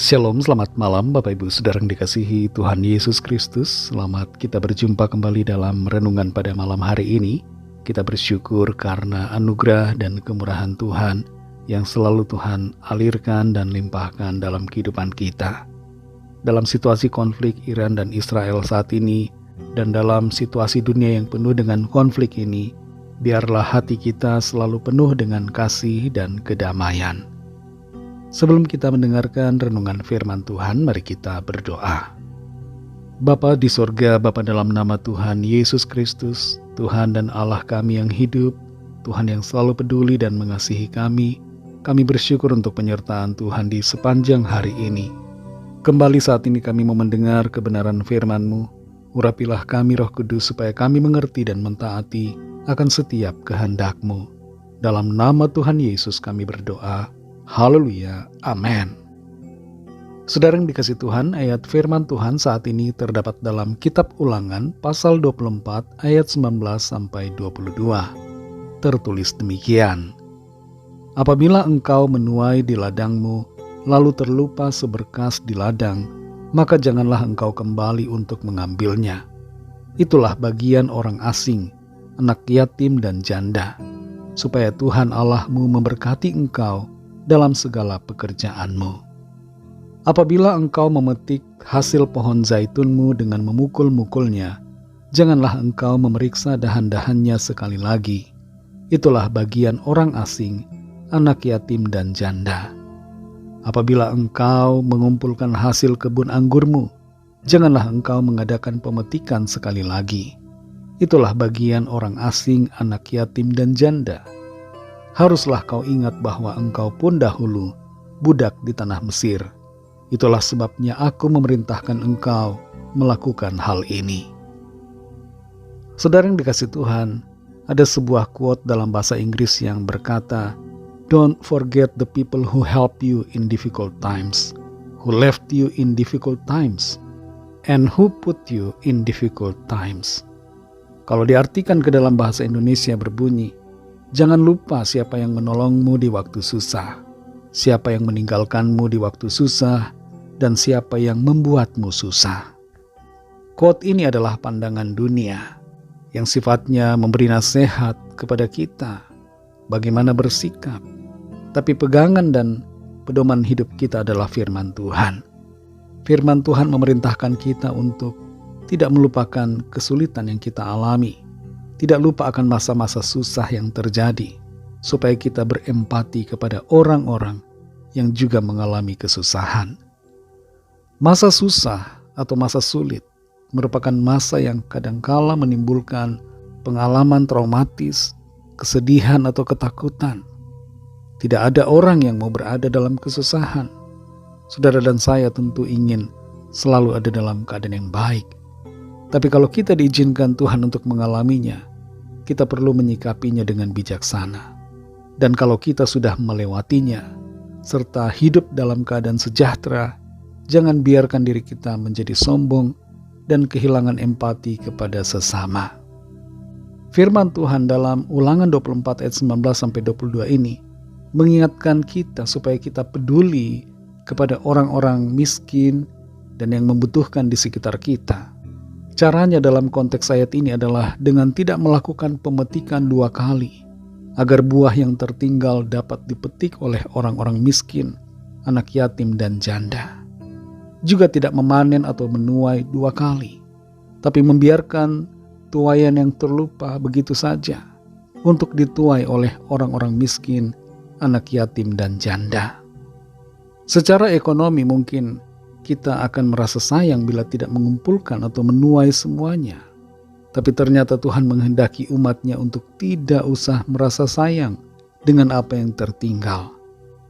Shalom, selamat malam Bapak Ibu Saudara yang dikasihi Tuhan Yesus Kristus. Selamat kita berjumpa kembali dalam renungan pada malam hari ini. Kita bersyukur karena anugerah dan kemurahan Tuhan yang selalu Tuhan alirkan dan limpahkan dalam kehidupan kita. Dalam situasi konflik Iran dan Israel saat ini, dan dalam situasi dunia yang penuh dengan konflik ini, biarlah hati kita selalu penuh dengan kasih dan kedamaian. Sebelum kita mendengarkan renungan firman Tuhan, mari kita berdoa. Bapa di sorga, Bapa dalam nama Tuhan Yesus Kristus, Tuhan dan Allah kami yang hidup, Tuhan yang selalu peduli dan mengasihi kami bersyukur untuk penyertaan Tuhan di sepanjang hari ini. Kembali saat ini kami mau mendengar kebenaran firman-Mu. Urapilah kami Roh Kudus supaya kami mengerti dan mentaati akan setiap kehendak-Mu. Dalam nama Tuhan Yesus kami berdoa. Haleluya, amin. Saudara yang dikasih Tuhan, ayat firman Tuhan saat ini terdapat dalam kitab Ulangan pasal 24 ayat 19-22. Tertulis demikian. Apabila engkau menuai di ladangmu, lalu terlupa seberkas di ladang, maka janganlah engkau kembali untuk mengambilnya. Itulah bagian orang asing, anak yatim dan janda, supaya Tuhan Allahmu memberkati engkau dalam segala pekerjaanmu. Apabila engkau memetik hasil pohon zaitunmu dengan memukul-mukulnya, janganlah engkau memeriksa dahan-dahannya sekali lagi. Itulah bagian orang asing, anak yatim dan janda. Apabila engkau mengumpulkan hasil kebun anggurmu, janganlah engkau mengadakan pemetikan sekali lagi. Itulah bagian orang asing, anak yatim dan janda. Haruslah kau ingat bahwa engkau pun dahulu budak di tanah Mesir. Itulah sebabnya aku memerintahkan engkau melakukan hal ini. Saudara yang dikasih Tuhan, ada sebuah quote dalam bahasa Inggris yang berkata, "Don't forget the people who help you in difficult times, who left you in difficult times, and who put you in difficult times." Kalau diartikan ke dalam bahasa Indonesia berbunyi, jangan lupa siapa yang menolongmu di waktu susah, siapa yang meninggalkanmu di waktu susah, dan siapa yang membuatmu susah. Quote ini adalah pandangan dunia yang sifatnya memberi nasihat kepada kita bagaimana bersikap. Tapi pegangan dan pedoman hidup kita adalah firman Tuhan. Firman Tuhan memerintahkan kita untuk tidak melupakan kesulitan yang kita alami, tidak lupa akan masa-masa susah yang terjadi, supaya kita berempati kepada orang-orang yang juga mengalami kesusahan. Masa susah atau masa sulit merupakan masa yang kadangkala menimbulkan pengalaman traumatis, kesedihan atau ketakutan. Tidak ada orang yang mau berada dalam kesusahan. Saudara dan saya tentu ingin selalu ada dalam keadaan yang baik. Tapi kalau kita diizinkan Tuhan untuk mengalaminya, kita perlu menyikapinya dengan bijaksana. Dan kalau kita sudah melewatinya, serta hidup dalam keadaan sejahtera, jangan biarkan diri kita menjadi sombong dan kehilangan empati kepada sesama. Firman Tuhan dalam Ulangan 24 ayat 19-22 ini mengingatkan kita supaya kita peduli kepada orang-orang miskin dan yang membutuhkan di sekitar kita. Caranya dalam konteks ayat ini adalah dengan tidak melakukan pemetikan 2 kali, agar buah yang tertinggal dapat dipetik oleh orang-orang miskin, anak yatim dan janda. Juga tidak memanen atau menuai 2 kali, tapi membiarkan tuaian yang terlupa begitu saja untuk dituai oleh orang-orang miskin, anak yatim dan janda. Secara ekonomi mungkin kita akan merasa sayang bila tidak mengumpulkan atau menuai semuanya. Tapi ternyata Tuhan menghendaki umatnya untuk tidak usah merasa sayang dengan apa yang tertinggal,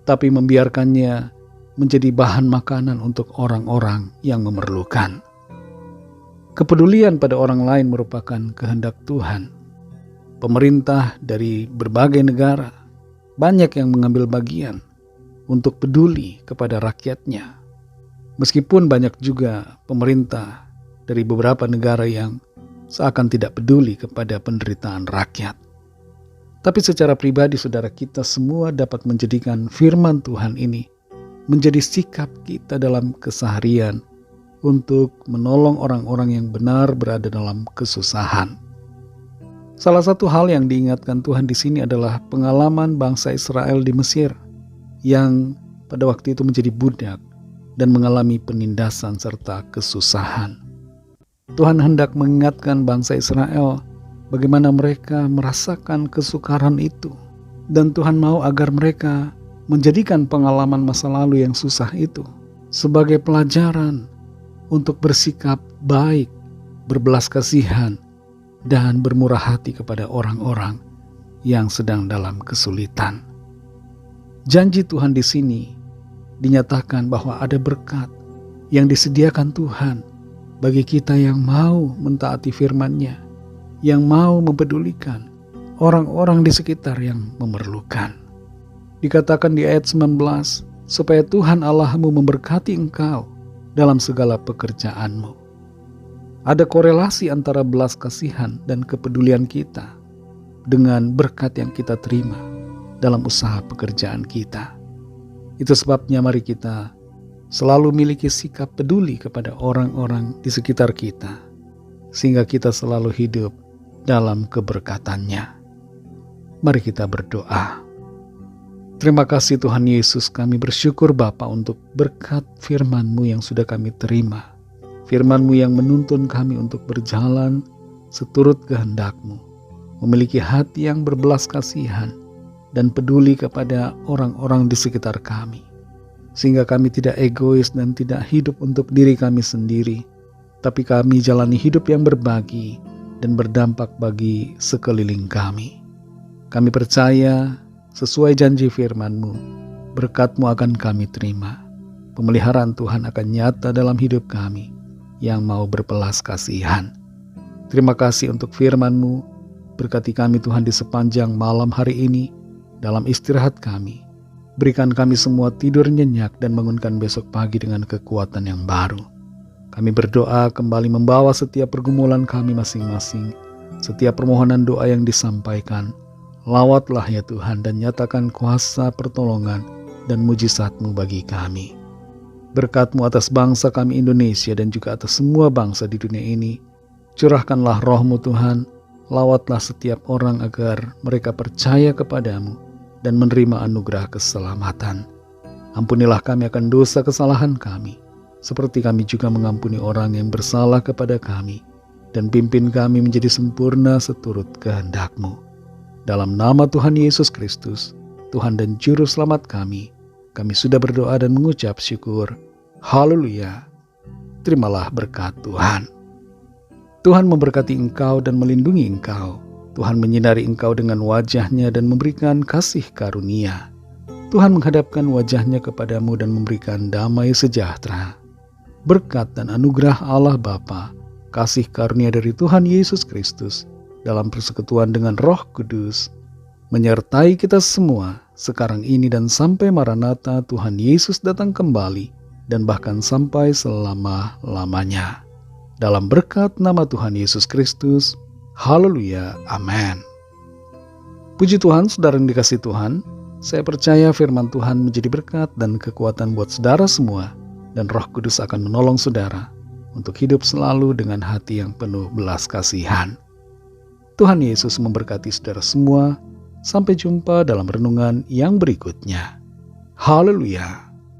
tapi membiarkannya menjadi bahan makanan untuk orang-orang yang memerlukan. Kepedulian pada orang lain merupakan kehendak Tuhan. Pemerintah dari berbagai negara banyak yang mengambil bagian untuk peduli kepada rakyatnya. Meskipun banyak juga pemerintah dari beberapa negara yang seakan tidak peduli kepada penderitaan rakyat. Tapi secara pribadi saudara, kita semua dapat menjadikan firman Tuhan ini menjadi sikap kita dalam keseharian untuk menolong orang-orang yang benar berada dalam kesusahan. Salah satu hal yang diingatkan Tuhan di sini adalah pengalaman bangsa Israel di Mesir yang pada waktu itu menjadi budak dan mengalami penindasan serta kesusahan. Tuhan hendak mengingatkan bangsa Israel bagaimana mereka merasakan kesukaran itu, dan Tuhan mau agar mereka menjadikan pengalaman masa lalu yang susah itu sebagai pelajaran untuk bersikap baik, berbelas kasihan, dan bermurah hati kepada orang-orang yang sedang dalam kesulitan. Janji Tuhan di sini dinyatakan bahwa ada berkat yang disediakan Tuhan bagi kita yang mau mentaati firman-Nya, yang mau mempedulikan orang-orang di sekitar yang memerlukan. Dikatakan di ayat 19, supaya Tuhan Allahmu memberkati engkau dalam segala pekerjaanmu. Ada korelasi antara belas kasihan dan kepedulian kita dengan berkat yang kita terima dalam usaha pekerjaan kita. Itu sebabnya mari kita selalu miliki sikap peduli kepada orang-orang di sekitar kita, sehingga kita selalu hidup dalam keberkatan-Nya. Mari kita berdoa. Terima kasih Tuhan Yesus, kami bersyukur Bapa untuk berkat firman-Mu yang sudah kami terima. Firman-Mu yang menuntun kami untuk berjalan seturut kehendak-Mu, memiliki hati yang berbelas kasihan dan peduli kepada orang-orang di sekitar kami, sehingga kami tidak egois dan tidak hidup untuk diri kami sendiri, tapi kami jalani hidup yang berbagi dan berdampak bagi sekeliling kami. Kami percaya sesuai janji firman-Mu, berkat-Mu akan kami terima. Pemeliharaan Tuhan akan nyata dalam hidup kami yang mau berbelas kasihan. Terima kasih untuk firman-Mu. Berkati kami Tuhan di sepanjang malam hari ini, dalam istirahat kami. Berikan kami semua tidur nyenyak dan bangunkan besok pagi dengan kekuatan yang baru. Kami berdoa kembali membawa setiap pergumulan kami masing-masing, setiap permohonan doa yang disampaikan. Lawatlah ya Tuhan dan nyatakan kuasa pertolongan dan mujizat-Mu bagi kami. Berkat-Mu atas bangsa kami Indonesia dan juga atas semua bangsa di dunia ini. Curahkanlah roh-Mu Tuhan, lawatlah setiap orang agar mereka percaya kepadamu dan menerima anugerah keselamatan. Ampunilah kami akan dosa kesalahan kami, seperti kami juga mengampuni orang yang bersalah kepada kami, dan pimpin kami menjadi sempurna seturut kehendak-Mu. Dalam nama Tuhan Yesus Kristus, Tuhan dan Juru Selamat kami sudah berdoa dan mengucap syukur. Haleluya. Terimalah berkat Tuhan. Tuhan memberkati engkau dan melindungi engkau. Tuhan menyinari engkau dengan wajah-Nya dan memberikan kasih karunia. Tuhan menghadapkan wajah-Nya kepadamu dan memberikan damai sejahtera. Berkat dan anugerah Allah Bapa, kasih karunia dari Tuhan Yesus Kristus, dalam persekutuan dengan Roh Kudus, menyertai kita semua sekarang ini dan sampai Maranatha Tuhan Yesus datang kembali, dan bahkan sampai selama-lamanya. Dalam berkat nama Tuhan Yesus Kristus, haleluya, amin. Puji Tuhan, saudara yang dikasih Tuhan, saya percaya firman Tuhan menjadi berkat dan kekuatan buat saudara semua, dan Roh Kudus akan menolong saudara untuk hidup selalu dengan hati yang penuh belas kasihan. Tuhan Yesus memberkati saudara semua. Sampai jumpa dalam renungan yang berikutnya. Haleluya.